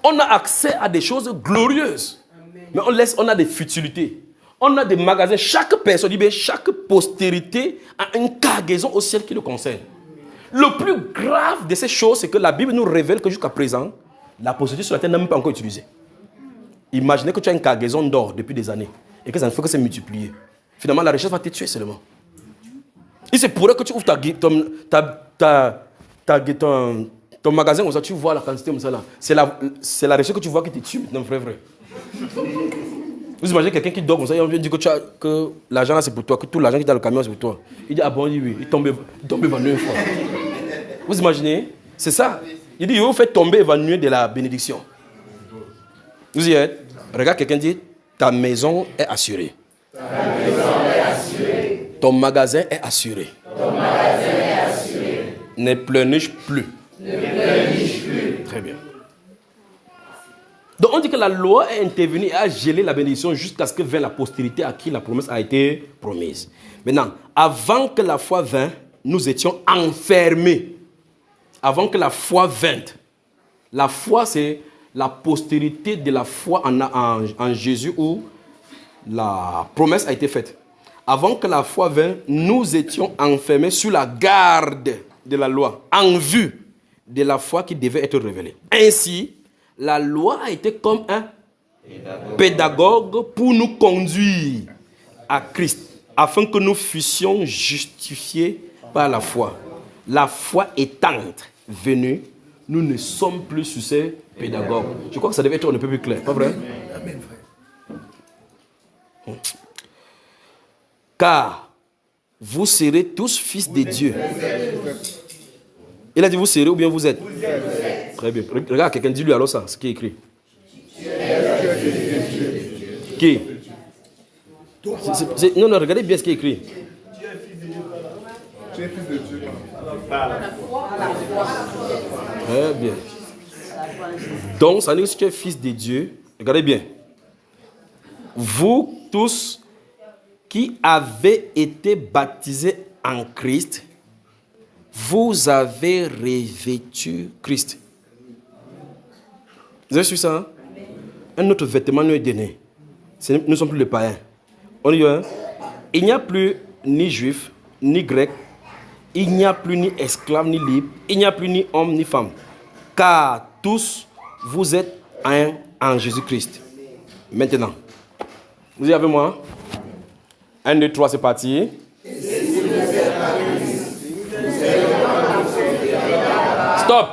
On a accès à des choses glorieuses. Mais on a des futilités. On a des magasins. Chaque personne, chaque postérité a une cargaison au ciel qui le concerne. Le plus grave de ces choses, c'est que la Bible nous révèle que jusqu'à présent, la postérité sur la terre n'a même pas encore utilisée. Imaginez que tu as une cargaison d'or depuis des années et que ça ne fait que se multiplier. Finalement, la richesse va te tuer seulement. Il se pourrait que tu ouvres ton magasin comme ça, tu vois la quantité comme ça là. C'est la richesse que tu vois qui te tue maintenant, vrai. Vous imaginez quelqu'un qui dort comme ça et on vient dire que l'argent là c'est pour toi, que tout l'argent qui est dans le camion c'est pour toi. Il dit ah bon, oui, il tombe évanoui une fois. Vous imaginez? C'est ça. Il dit il vous fait tomber évanoui de la bénédiction. Vous y êtes? Regarde quelqu'un dit ta maison est assurée. Ta maison est assurée. Ton magasin est assuré. Ton magasin est assuré. Ne pleurniche plus. Ne pleurniche plus. Très bien. Donc on dit que la loi est intervenue et a gelé la bénédiction jusqu'à ce que vienne la postérité à qui la promesse a été promise. Maintenant, avant que la foi vînt, nous étions enfermés. Avant que la foi vînt. La foi, c'est la postérité de la foi en Jésus où la promesse a été faite. Avant que la foi vînt, nous étions enfermés sous la garde de la loi, en vue de la foi qui devait être révélée. Ainsi, la loi a été comme un pédagogue pour nous conduire à Christ, afin que nous fussions justifiés par la foi. La foi étant venue, nous ne sommes plus sur ces pédagogues. Je crois que ça devait être un peu plus clair, pas vrai? Amen, frère. Car vous serez tous fils de Dieu. Il a dit vous serez ou bien vous êtes? Vous êtes. Très bien. Regarde quelqu'un, dis-lui alors ça, ce qui est écrit. Qui? Non, regardez bien ce qui est écrit. Tu es fils de Dieu. Très bien. Donc, ça veut dire que si tu es fils de Dieu, regardez bien. Vous tous qui avez été baptisés en Christ, vous avez revêtu Christ. Vous avez su ça? Hein? Un autre vêtement nous est donné. Nous ne sommes plus les païens. On dit, hein? Il n'y a plus ni juif, ni grec. Il n'y a plus ni esclave, ni libre. Il n'y a plus ni homme, ni femme. Car tous, vous êtes un en Jésus-Christ. Maintenant, vous y avez moi? 1, 2, 3, c'est parti. Stop.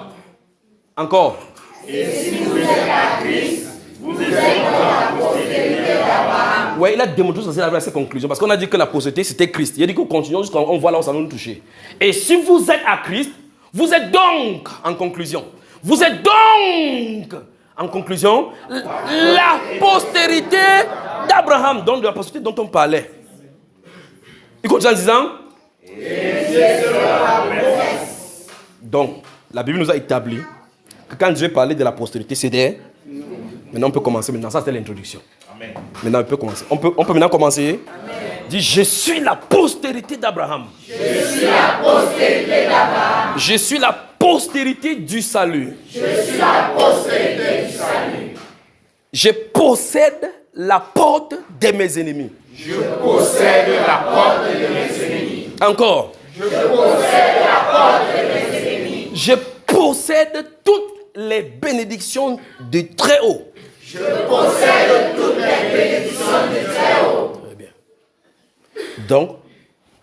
Encore. Et si vous êtes à Christ, vous êtes dans la postérité d'Abraham. Oui, il a démontré cette conclusion. Parce qu'on a dit que la postérité, c'était Christ. Il a dit qu'on continue jusqu'à on voit là où ça va nous toucher. Et si vous êtes à Christ, vous êtes donc, en conclusion, vous êtes donc, en conclusion, la postérité d'Abraham, donc de la postérité dont on parlait. Il continue en disant, donc, la Bible nous a établi que quand Dieu parlait de la postérité, c'était... Maintenant, on peut commencer. Maintenant, ça, c'était l'introduction. Amen. Maintenant, on peut commencer. On peut maintenant commencer. Amen. Dis, je suis la postérité d'Abraham. Je suis la postérité d'Abraham. Je suis la postérité du salut. Je suis la postérité du salut. Je possède la porte de mes ennemis. Je possède la porte de mes ennemis. Encore. Je possède la porte de mes ennemis. Je possède toutes les bénédictions du Très-Haut. Je possède toutes les bénédictions du Très-Haut. Très bien. Donc,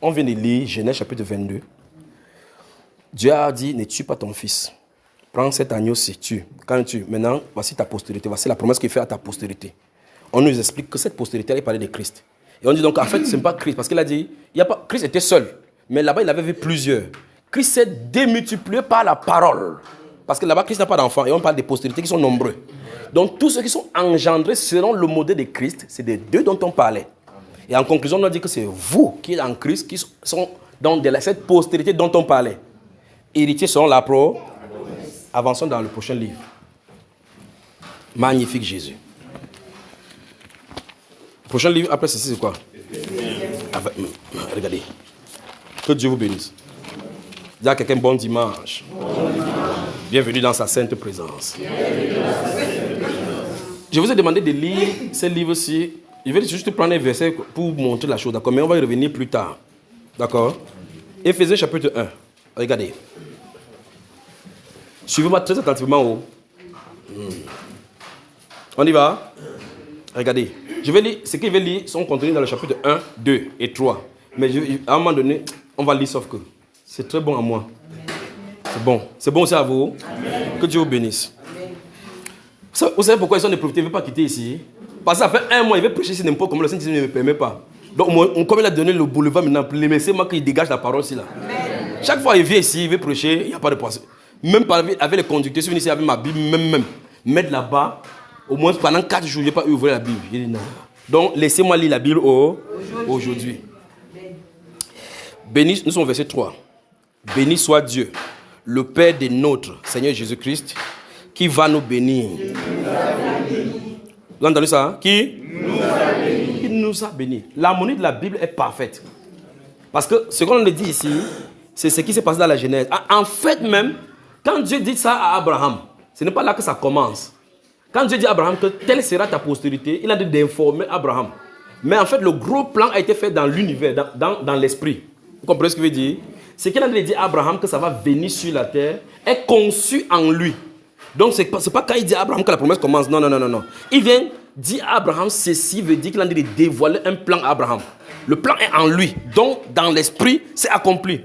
on vient de lire Genèse chapitre 22. Dieu a dit, ne tue pas ton fils. Prends cet agneau, c'est tue. Quand tu maintenant, voici ta postérité. Voici la promesse qu'il fait à ta postérité. On nous explique que cette postérité, elle parlait de Christ. Et on dit donc, en fait, ce n'est pas Christ. Parce qu'il a dit, Christ était seul. Mais là-bas, il avait vu plusieurs. Christ s'est démultiplié par la parole. Parce que là-bas, Christ n'a pas d'enfants. Et on parle des postérités qui sont nombreux. Donc, tous ceux qui sont engendrés selon le modèle de Christ, c'est des deux dont on parlait. Et en conclusion, on a dit que c'est vous qui êtes en Christ, qui sont dans cette postérité dont on parlait. Héritiers seront la pro. Avançons dans le prochain livre. Magnifique Jésus. Le prochain livre, après ceci, c'est quoi? Regardez. Que Dieu vous bénisse. Dis à quelqu'un bon dimanche. Bienvenue dans sa sainte présence. Je vous ai demandé de lire ces livres-ci. Je vais juste prendre un verset pour montrer la chose, d'accord? Mais on va y revenir plus tard. D'accord? Éphésiens chapitre 1. Regardez. Suivez-moi très attentivement. Oh. On y va? Regardez. Je vais lire, ce qu'il veut lire sont contenus dans le chapitre 1, 2 et 3. Mais à un moment donné, on va lire sauf que. C'est très bon à moi. C'est bon. C'est bon aussi à vous. Amen. Que Dieu vous bénisse. Amen. Vous savez pourquoi ils sont des prophètes, ils ne veulent pas quitter ici? Parce que ça fait un mois, ils veulent prêcher ici n'importe comment, le Saint-Esprit ne me permet pas. Donc, comme il a donné le boulevard maintenant, c'est moi qui dégage la parole ici. Là. Amen. Chaque fois qu'il vient ici, il veut prêcher, il n'y a pas de pensée. Même avec les conducteurs, si je viens ici avec ma Bible, même mettre là-bas, au moins pendant 4 jours, je n'ai pas eu ouvrir la Bible. Il dit non. Donc, laissez-moi lire la Bible aujourd'hui. Béni, nous sommes au verset 3. Béni soit Dieu, le Père de notre Seigneur Jésus-Christ, qui va nous bénir. Vous entendez ça? Hein? Qui nous a bénis. L'harmonie de la Bible est parfaite. Parce que ce qu'on dit ici, c'est ce qui s'est passé dans la Genèse. En fait même, quand Dieu dit ça à Abraham, ce n'est pas là que ça commence. Quand Dieu dit à Abraham que telle sera ta postérité, il a dit d'informer Abraham. Mais en fait, le gros plan a été fait dans l'univers, dans l'esprit. Vous comprenez ce que je veux dire? C'est qu'il a dit à Abraham que ça va venir sur la terre, est conçu en lui. Donc, ce n'est pas quand il dit à Abraham que la promesse commence. Non. Il vient dire à Abraham, ceci veut dire qu'il a dit de dévoiler un plan à Abraham. Le plan est en lui. Donc, dans l'esprit, c'est accompli.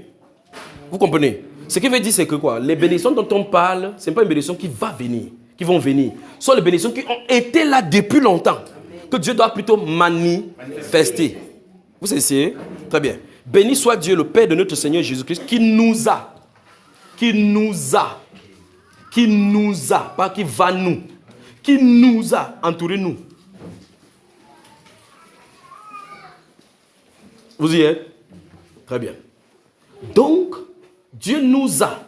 Vous comprenez? Ce qu'il veut dire, c'est que quoi? Les bénédictions dont on parle, ce n'est pas une bénédiction qui va venir, qui vont venir. Ce sont les bénédictions qui ont été là depuis longtemps. Que Dieu doit plutôt manifester. Vous savez? Très bien. Béni soit Dieu, le Père de notre Seigneur Jésus-Christ, qui nous a, pas qui va nous, qui nous a entouré nous. Vous y êtes? Très bien. Donc, Dieu nous a.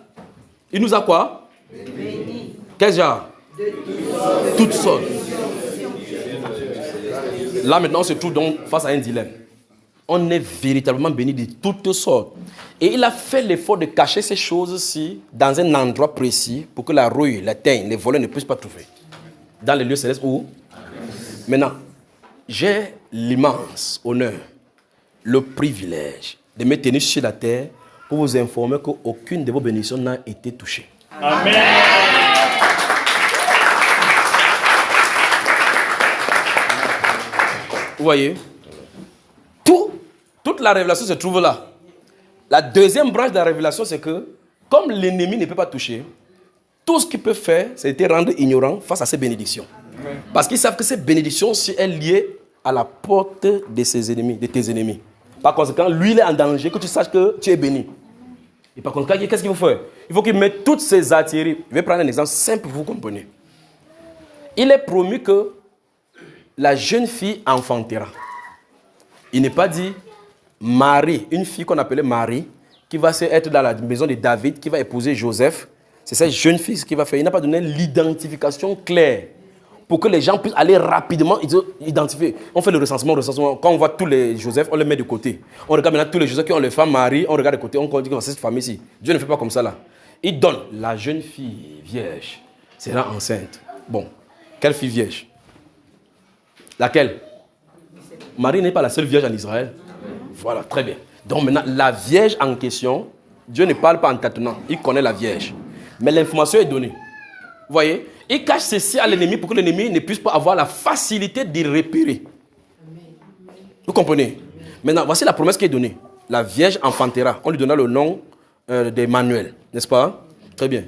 Il nous a quoi? Béni. Quel genre? De toutes sortes. Là maintenant, on se trouve donc face à un dilemme. On est véritablement béni de toutes sortes. Et il a fait l'effort de cacher ces choses-ci dans un endroit précis pour que la rouille, la teigne, les voleurs ne puissent pas trouver. Dans les lieux célestes où? Maintenant, j'ai l'immense honneur, le privilège de me tenir sur la terre pour vous informer qu'aucune de vos bénédictions n'a été touchée. Amen. Vous voyez? Toute la révélation se trouve là. La deuxième branche de la révélation, c'est que, comme l'ennemi ne peut pas toucher, tout ce qu'il peut faire, c'est de rendre ignorant face à ces bénédictions. Amen. Parce qu'ils savent que ces bénédictions sont liées à la porte de ses ennemis, de tes ennemis. Par conséquent, lui, il est en danger, que tu saches que tu es béni. Et par contre, qu'est-ce qu'il faut faire? Il faut qu'il mette toutes ses artilleries. Je vais prendre un exemple simple pour vous comprendre. Il est promis que la jeune fille enfantera. Il n'est pas dit Marie, une fille qu'on appelait Marie, qui va être dans la maison de David, qui va épouser Joseph. C'est cette jeune fille qui va faire. Il n'a pas donné l'identification claire pour que les gens puissent aller rapidement identifier. On fait le recensement. Quand on voit tous les Joseph, on les met de côté. On regarde maintenant tous les Joseph qui ont les femmes Marie, on regarde de côté, on dit que c'est cette famille-ci. Dieu ne fait pas comme ça là. Il donne la jeune fille vierge sera enceinte. Bon, quelle fille vierge? Laquelle? Marie n'est pas la seule vierge en Israël. Voilà, très bien. Donc maintenant, la vierge en question, Dieu ne parle pas en tâtonnant. Il connaît la vierge. Mais l'information est donnée. Vous voyez? Il cache ceci à l'ennemi pour que l'ennemi ne puisse pas avoir la facilité d'y repérer. Vous comprenez? Maintenant, voici la promesse qui est donnée. La vierge enfantera. On lui donna le nom d'Emmanuel. N'est-ce pas? Très bien.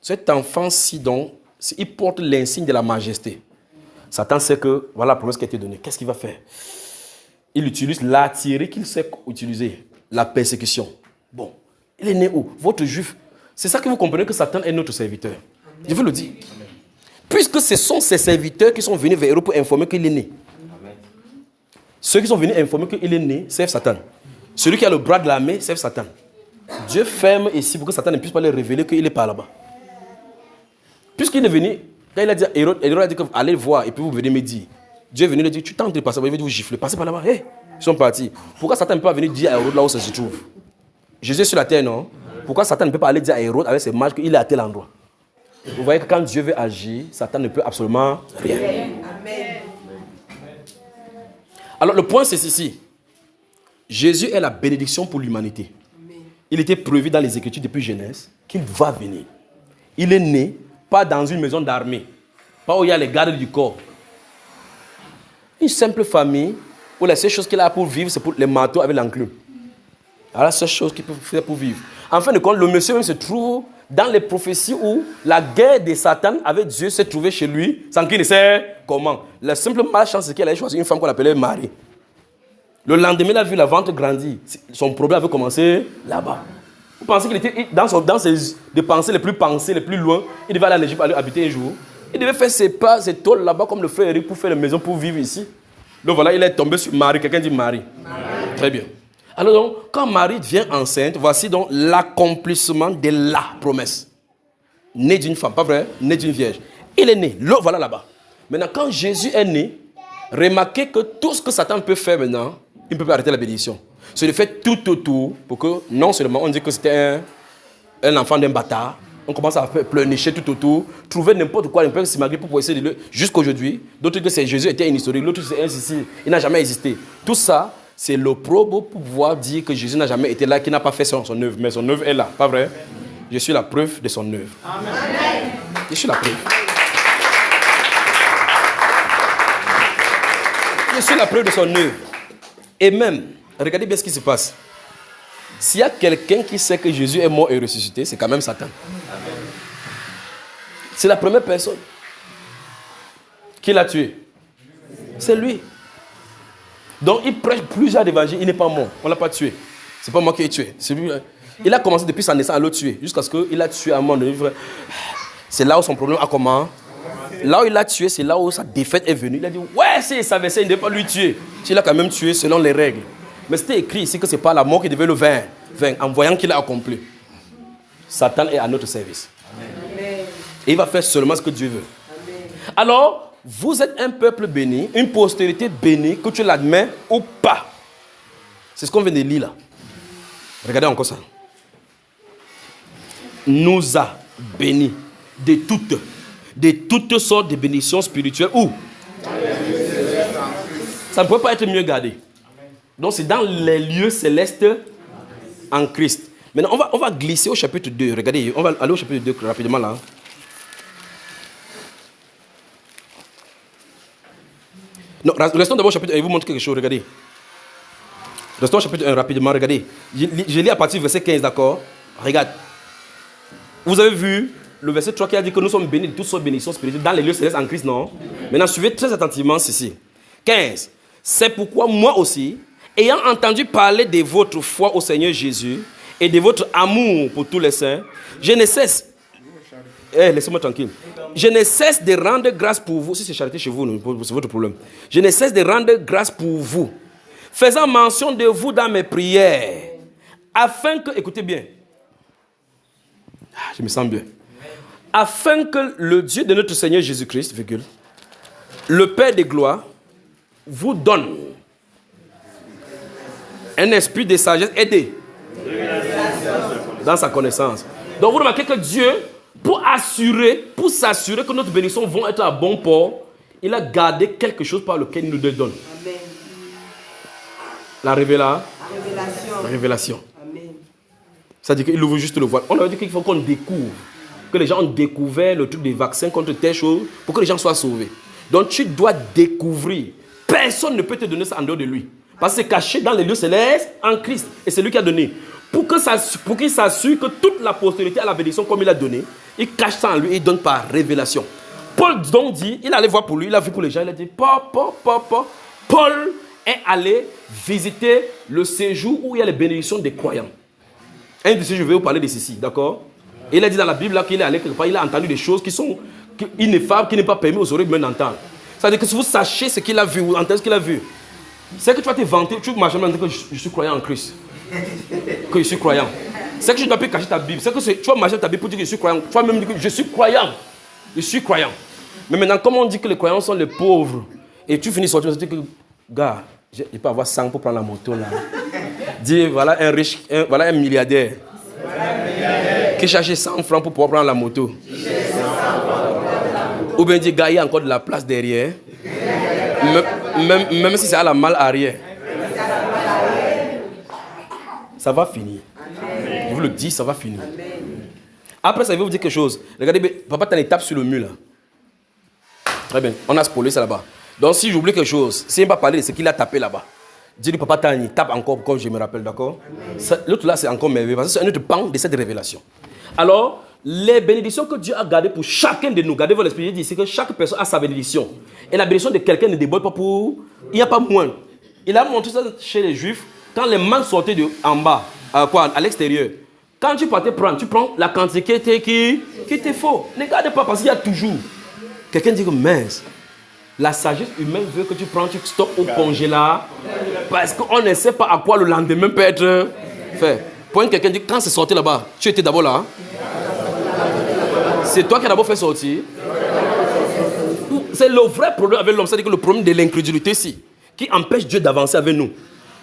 Cet enfant-ci, donc, il porte l'insigne de la majesté. Satan sait que voilà la promesse qui a été donnée. Qu'est-ce qu'il va faire? Il utilise l'artillerie qu'il sait utiliser, la persécution. Bon, il est né où? Votre juif. C'est ça que vous comprenez que Satan est notre serviteur. Amen. Je vous le dis. Amen. Puisque ce sont ses serviteurs qui sont venus vers eux pour informer qu'il est né. Amen. Ceux qui sont venus informer qu'il est né servent Satan. Celui qui a le bras de l'armée serve Satan. Dieu ferme ici pour que Satan ne puisse pas leur révéler qu'il est par là-bas. Puisqu'il est venu, quand il a dit à Hérode, Hérode a dit que allez voir et puis vous venez me dire. Dieu est venu lui dire, tu tentes de passer, il va vous gifler, passez par là-bas. Hey, ils sont partis. Pourquoi Satan ne peut pas venir dire à Hérode là où ça se trouve? Jésus est sur la terre, non? Pourquoi Satan ne peut pas aller dire à Hérode avec ses mages qu'il est à tel endroit? Vous voyez que quand Dieu veut agir, Satan ne peut absolument rien. Amen. Alors le point c'est ceci. Jésus est la bénédiction pour l'humanité. Il était prévu dans les Écritures depuis Genèse qu'il va venir. Il est né, pas dans une maison d'armée, pas où il y a les gardes du corps. Une simple famille où la seule chose qu'il a pour vivre, c'est pour les marteaux avec l'enclume. Alors la seule chose qu'il peut faire pour vivre. En fin de compte, le monsieur même se trouve dans les prophéties où la guerre de Satan avec Dieu s'est trouvée chez lui sans qu'il ne sait comment. La simple malchance, c'est qu'il a choisi une femme qu'on appelait Marie. Le lendemain, il a vu la vente grandir. Son problème avait commencé là-bas. Vous pensez qu'il était dans ses pensées les plus loin, il devait aller en Égypte, aller habiter un jour. Il devait faire ses pas, ses tôles là-bas comme le frère Eric pour faire une maison pour vivre ici. Donc voilà, il est tombé sur Marie. Quelqu'un dit Marie. Très bien. Alors donc, quand Marie devient enceinte, voici donc l'accomplissement de la promesse. Né d'une femme, pas vrai? Né d'une vierge. Il est né, le voilà là-bas. Maintenant, quand Jésus est né, remarquez que tout ce que Satan peut faire maintenant, il ne peut pas arrêter la bénédiction. C'est de faire tout autour pour que, non seulement on dit que c'était un enfant d'un bâtard, on commence à pleurnicher tout autour, trouver n'importe quoi, n'importe quoi, malgré pour essayer de le... Jusqu'aujourd'hui, d'autres que c'est Jésus était une historique, l'autre c'est un Sicile, il n'a jamais existé. Tout ça, c'est l'opprobre pour pouvoir dire que Jésus n'a jamais été là, qu'il n'a pas fait son œuvre. Mais son œuvre est là, pas vrai? Je suis la preuve de son œuvre. Amen. Je suis la preuve. Je suis la preuve de son œuvre. Et même, regardez bien ce qui se passe. S'il y a quelqu'un qui sait que Jésus est mort et ressuscité, c'est quand même Satan. Amen. C'est la première personne. Qui l'a tué? C'est lui. Donc il prêche plusieurs évangiles, il n'est pas mort. On ne l'a pas tué. Ce n'est pas moi qui l'ai tué. C'est lui. Il a commencé depuis sa naissance à le tuer, jusqu'à ce qu'il a tué à un moment donné. C'est là où son problème a commencé. Là où il l'a tué, c'est là où sa défaite est venue. Il a dit, ouais, s'il savait ça, il ne devait pas lui tuer. Il a quand même tué selon les règles. Mais c'était écrit ici que ce n'est pas la mort qui devait le vaincre, en voyant qu'il a accompli. Satan est à notre service. Amen. Et il va faire seulement ce que Dieu veut. Amen. Alors, vous êtes un peuple béni, une postérité bénie, que tu l'admets ou pas. C'est ce qu'on vient de lire là. Regardez encore ça. Nous a bénis de toutes sortes de bénédictions spirituelles. Où? Ça ne peut pas être mieux gardé. Donc c'est dans les lieux célestes en Christ. Maintenant, on va glisser au chapitre 2. Regardez, on va aller au chapitre 2 rapidement là. Non, restons d'abord au chapitre 1. Je vais vous montrer quelque chose, regardez. Restons au chapitre 1 rapidement, regardez. Je lis à partir du verset 15, d'accord? Regarde. Vous avez vu le verset 3 qui a dit que nous sommes bénis de toutes sortes de bénédictions spirituelles dans les lieux célestes en Christ, non? Maintenant, suivez très attentivement ceci. 15. C'est pourquoi moi aussi, ayant entendu parler de votre foi au Seigneur Jésus et de votre amour pour tous les saints, je ne cesse... laissez-moi tranquille. Je ne cesse de rendre grâce pour vous. Si c'est charité chez vous, c'est votre problème. Je ne cesse de rendre grâce pour vous, faisant mention de vous dans mes prières, afin que... Écoutez bien. Je me sens bien. Afin que le Dieu de notre Seigneur Jésus-Christ, le Père de gloire, vous donne un esprit de sagesse aidé dans sa connaissance. Donc vous remarquez que Dieu, pour s'assurer que notre bénédiction vont être à bon port, il a gardé quelque chose par lequel il nous le donne. Amen. La révélation. Amen. C'est-à-dire qu'il ouvre juste le voile. On a dit qu'il faut qu'on découvre. Que les gens ont découvert le truc des vaccins contre telle chose pour que les gens soient sauvés. Donc tu dois découvrir. Personne ne peut te donner ça en dehors de lui. Parce que c'est caché dans les lieux célestes en Christ. Et c'est lui qui a donné. Pour qu'il s'assure que toute la postérité a la bénédiction comme il a donné, il cache ça en lui et il donne par révélation. Paul donc dit, il allait voir pour lui, il a vu pour les gens, il a dit, Paul est allé visiter le séjour où il y a les bénédictions des croyants. Un de ces, je vais vous parler de ceci, d'accord? Et il a dit dans la Bible là, qu'il est allé quelque part, il a entendu des choses qui sont ineffables, qui n'est pas permis aux oreilles même d'entendre. C'est-à-dire que si vous sachez ce qu'il a vu, ou entendez ce qu'il a vu, c'est que tu vas te vanter, tu vas marcher et dire que je suis croyant en Christ. Que je suis croyant. C'est que tu ne dois plus cacher ta Bible. C'est que tu vas marcher ta Bible pour dire que je suis croyant. Tu vas même dire que je suis croyant. Je suis croyant. Mais maintenant, comme on dit que les croyants sont les pauvres, et tu finis sortir, tu dis que, gars, je peux avoir 100 pour prendre la moto là. Dis, voilà un riche, voilà un milliardaire. Qui cherche 100 francs pour pouvoir prendre la moto. Ou bien dire, gars, il y a encore de la place derrière. Même si c'est à la malle arrière. Ça va finir. Je vous le dis, ça va finir. Après, ça veut vous dire quelque chose. Regardez, papa, tu as une étape sur le mur là. Très bien, on a spoilé ça là-bas. Donc si j'oublie quelque chose, si il va parler de ce qu'il a tapé là-bas, dis-lui, papa, tu as une étape encore, comme je me rappelle, d'accord? L'autre là, c'est encore merveilleux, parce que c'est un autre pan de cette révélation. Alors, les bénédictions que Dieu a gardées pour chacun de nous, gardez votre esprit, il dit, c'est que chaque personne a sa bénédiction. Et la bénédiction de quelqu'un ne déborde pas pour... Il n'y a pas moins. Il a montré ça chez les Juifs, quand les mains sortaient de en bas, à l'extérieur. Quand tu partais prendre, tu prends la quantité qui était faux. Ne gardez pas, parce qu'il y a toujours... Quelqu'un dit que mince, la sagesse humaine veut que tu prends, tu stockes au congélateur, parce qu'on ne sait pas à quoi le lendemain peut être fait. Pour quelqu'un dit, quand c'est sorti là-bas, tu étais d'abord là. Hein? C'est toi qui as d'abord fait sortir. C'est le vrai problème avec l'homme, c'est-à-dire que le problème de l'incrédulité ici, qui empêche Dieu d'avancer avec nous.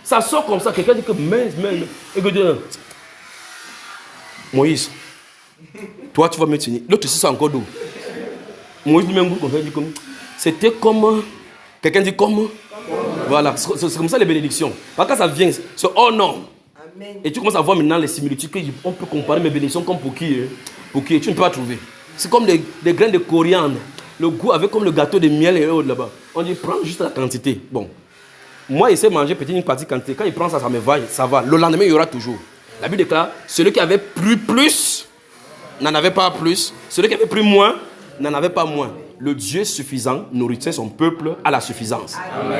Ça sort comme ça, quelqu'un dit que mince, et que Dieu, Moïse, toi tu vas me tenir. L'autre ici c'est encore d'eau. Moïse lui-même dit comme c'était comme quelqu'un dit comme voilà, c'est comme ça les bénédictions. Parce que ça vient, c'est oh non. Amen. Et tu commences à voir maintenant les similitudes qu'on peut comparer mes bénédictions comme pour qui tu ne peux pas trouver. C'est comme des graines de coriandre. Le goût avec comme le gâteau de miel et autres là-bas. On dit prends juste la quantité. Bon, moi j'essaie de manger peut-être une partie quantité. Quand il prend ça, ça me va, ça va. Le lendemain il y aura toujours. La Bible déclare celui qui avait pris plus n'en avait pas plus. Celui qui avait pris moins n'en avait pas moins. Le Dieu suffisant nourrissait son peuple à la suffisance. Amen.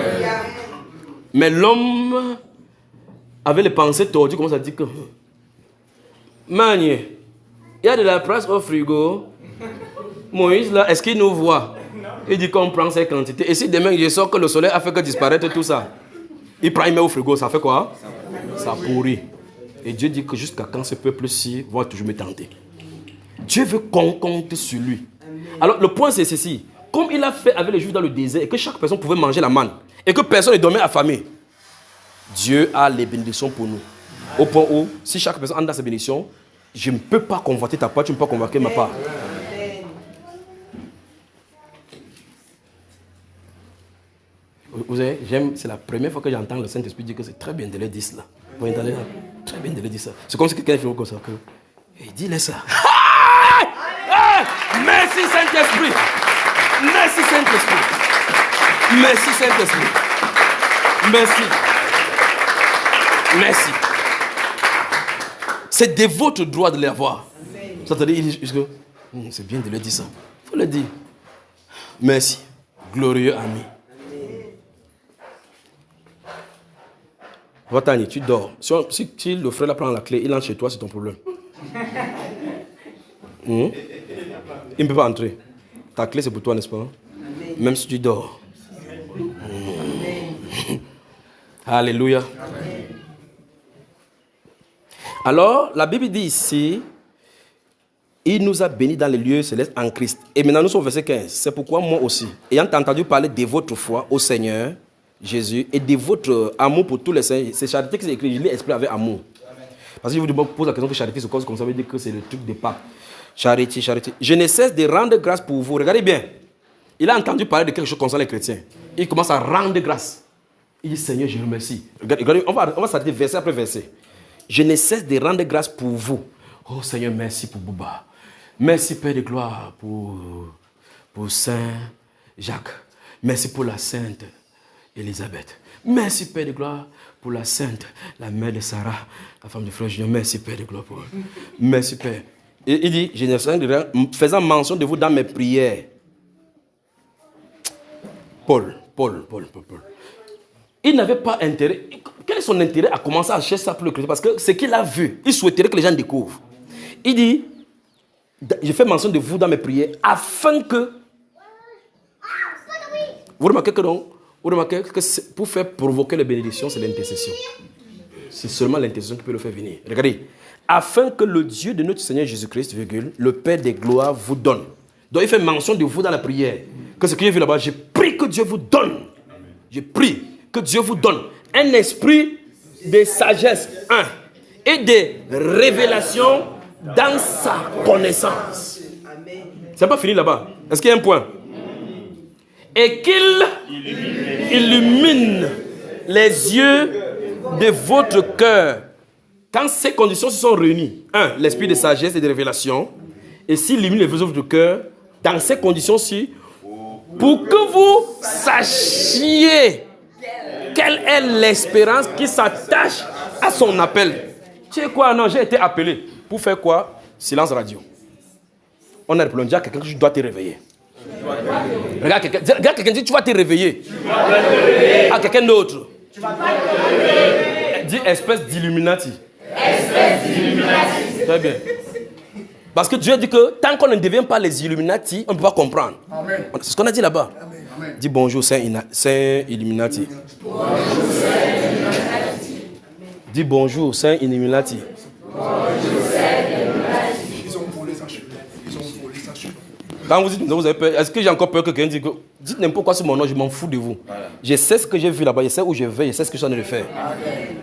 Mais l'homme avait les pensées tordues, comment ça dit que Manier, il y a de la place au frigo. Moïse là, est-ce qu'il nous voit? Il dit qu'on prend ces quantités. Et si demain je sors que le soleil a fait que disparaître tout ça, il prend, il met au frigo, ça fait quoi? Ça pourrit. Et Dieu dit que jusqu'à quand ce peuple-ci va toujours me tenter. Dieu veut qu'on compte sur lui. Alors le point c'est ceci. Comme il a fait avec les Juifs dans le désert et que chaque personne pouvait manger la manne et que personne ne dormait affamé, Dieu a les bénédictions pour nous. Au point où, si chaque personne a dans ses bénédictions, je ne peux pas convoiter ta part, tu ne peux pas convoquer ma part. Vous savez, c'est la première fois que j'entends le Saint-Esprit dire que c'est très bien de le dire cela. Vous entendez? Très bien de le dire ça. C'est comme si quelqu'un fait comme ça. Et dis-le ça. Merci Saint-Esprit. Merci Saint-Esprit. Merci Saint-Esprit. Merci. Merci. C'est de votre droit de l'avoir. C'est bien de le dire ça. Il faut le dire. Merci. Glorieux ami. Va-t'en, tu dors. Si le frère là prend la clé, il entre chez toi, c'est ton problème. Il ne peut pas entrer. Ta clé, c'est pour toi, n'est-ce pas? Amen. Même si tu dors. Alléluia. Amen. Alors, la Bible dit ici, il nous a bénis dans les lieux célestes en Christ. Et maintenant, nous sommes au verset 15. C'est pourquoi moi aussi, ayant entendu parler de votre foi au Seigneur Jésus et de votre amour pour tous les saints, c'est charité qui s'est écrit, je l'ai expliqué avec amour. Parce que je vous pose la question que charité, c'est comme ça, veut dire que c'est le truc des papes. Charité, charité. Je ne cesse de rendre grâce pour vous. Regardez bien. Il a entendu parler de quelque chose concernant les chrétiens. Il commence à rendre grâce. Il dit, Seigneur, je vous remercie. Regardez, on va s'arrêter verset après verset. Je ne cesse de rendre grâce pour vous. Oh Seigneur, merci pour Bouba. Merci Père de gloire pour Saint Jacques. Merci pour la Sainte Élisabeth. Merci Père de gloire pour la Sainte, la mère de Sarah, la femme de frère Junior. Merci Père de gloire pour elle. Merci Père. Et il dit, je ne sais rien, faisant mention de vous dans mes prières. Paul. Il n'avait pas intérêt. Quel est son intérêt à commencer à chercher ça pour le chrétien? Parce que ce qu'il a vu, il souhaiterait que les gens découvrent. Il dit, je fais mention de vous dans mes prières afin que... Vous remarquez que pour faire provoquer les bénédictions, c'est l'intercession. C'est seulement l'intercession qui peut le faire venir. Regardez. Afin que le Dieu de notre Seigneur Jésus-Christ, le Père des gloires, vous donne. Donc il fait mention de vous dans la prière. Que ce que j'ai vu là-bas, je prie que Dieu vous donne. Je prie que Dieu vous donne un esprit de sagesse, et de révélation dans sa connaissance. C'est pas fini là-bas. Est-ce qu'il y a un point? et qu'il illumine les yeux de votre cœur. Quand ces conditions se sont réunies, 1. L'esprit de sagesse et de révélation, et s'il illumine les yeux de votre cœur, dans ces conditions-ci, pour que vous sachiez quelle est l'espérance qui s'attache à son appel. Tu sais quoi? Non, j'ai été appelé. Pour faire quoi? Silence radio. On a le problème. Dis à quelqu'un que tu dois te réveiller. Regarde quelqu'un, dit tu vas te réveiller. À quelqu'un d'autre. Dis espèce d'illuminati. Très bien. Parce que Dieu dit que tant qu'on ne devient pas les Illuminati, on ne peut pas comprendre. C'est ce qu'on a dit là-bas. Dis bonjour, Saint Illuminati. Dis bonjour, Saint Illuminati. Quand vous dites non, vous avez peur, est-ce que j'ai encore peur que quelqu'un dise que dites n'importe quoi sur mon nom, je m'en fous de vous. Je sais ce que j'ai vu là-bas, je sais où je vais, je sais ce que je suis en train de faire.